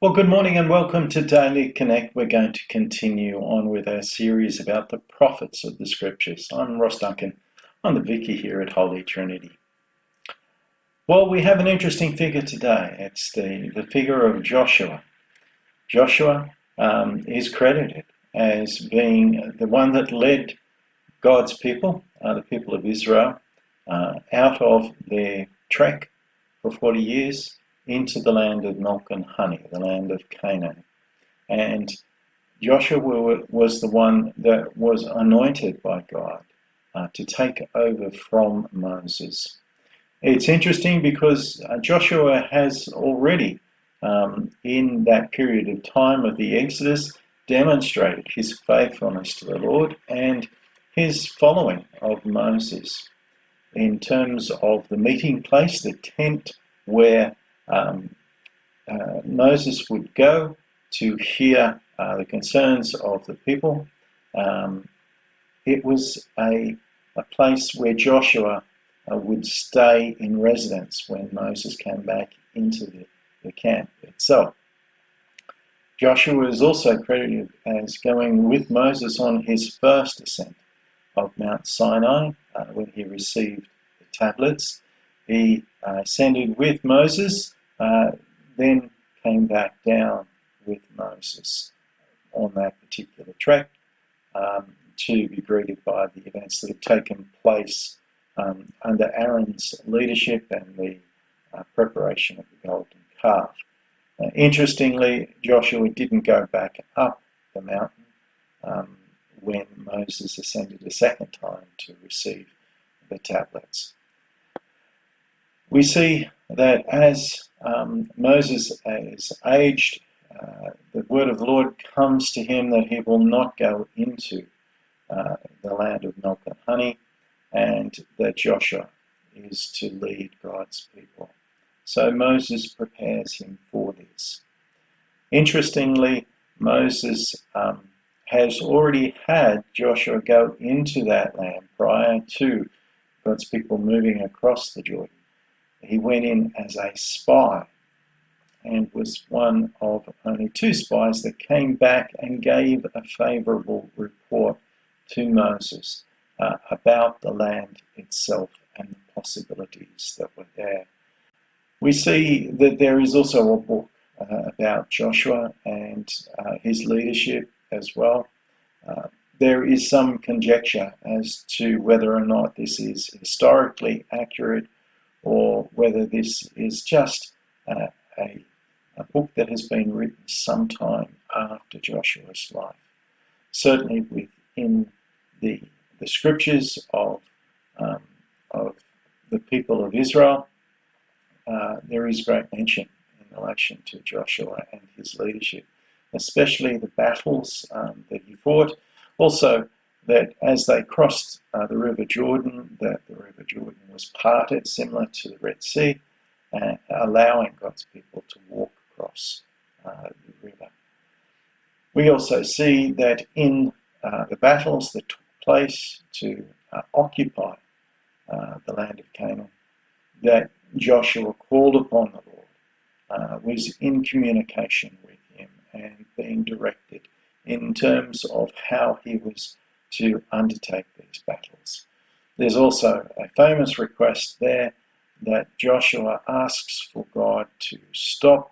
Well, good morning and welcome to Daily Connect. We're going to continue on with our series about the prophets of the scriptures. I'm Ross Duncan. I'm the vicar here at Holy Trinity. Well, we have an interesting figure today. It's the figure of Joshua. Joshua is credited as being the one that led God's people, the people of Israel, out of their trek for 40 years into the land of milk and honey, the land of Canaan. And Joshua was the one that was anointed by God to take over from Moses. It's interesting because Joshua has already, in that period of time of the Exodus, demonstrated his faithfulness to the Lord and his following of Moses in terms of the meeting place, the tent where Moses would go to hear the concerns of the people. It was a place where Joshua would stay in residence when Moses came back into the camp itself. Joshua is also credited as going with Moses on his first ascent of Mount Sinai when he received the tablets. He ascended with Moses, then came back down with Moses on that particular trek to be greeted by the events that have taken place under Aaron's leadership and the preparation of the golden calf. Interestingly, Joshua didn't go back up the mountain when Moses ascended a second time to receive the tablets. We see that as Moses is aged, the word of the Lord comes to him that he will not go into the land of milk and honey, and that Joshua is to lead God's people. So Moses prepares him for this. Interestingly, Moses has already had Joshua go into that land prior to God's people moving across the Jordan. He went in as a spy and was one of only two spies that came back and gave a favourable report to Moses about the land itself and the possibilities that were there. We see that there is also a book about Joshua and his leadership as well. There is some conjecture as to whether or not this is historically accurate or whether this is just a book that has been written sometime after Joshua's life. Certainly within the scriptures of the people of Israel, there is great mention in relation to Joshua and his leadership, especially the battles that he fought. Also, that as they crossed the River Jordan, that the River Jordan was parted, similar to the Red Sea, allowing God's people to walk across the river. We also see that in the battles that took place to occupy the land of Canaan, that Joshua called upon the Lord, was in communication with him and being directed in terms of how he was to undertake these battles. There's also a famous request there that Joshua asks for God to stop,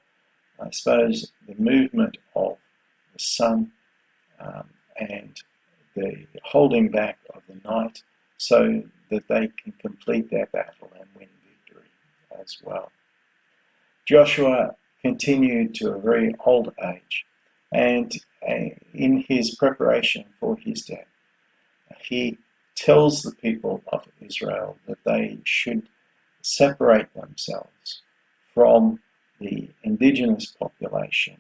I suppose, the movement of the sun and the holding back of the night so that they can complete their battle and win victory as well. Joshua continued to a very old age, and in his preparation for his death, he tells the people of Israel that they should separate themselves from the indigenous population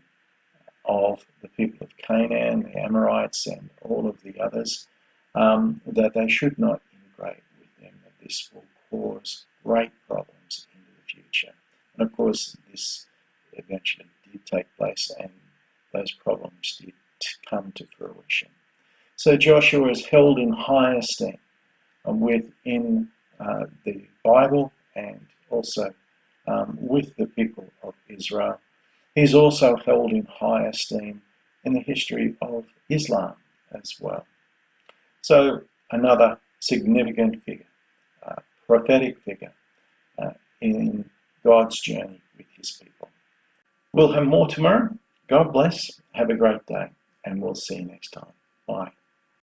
of the people of Canaan, the Amorites, and all of the others, that they should not integrate with them, that this will cause great problems into the future. And of course, this eventually did take place, and those problems did come to fruition. So Joshua is held in high esteem within the Bible and also with the people of Israel. He's also held in high esteem in the history of Islam as well. So another significant figure, prophetic figure in God's journey with his people. We'll have more tomorrow. God bless. Have a great day, and we'll see you next time. Bye.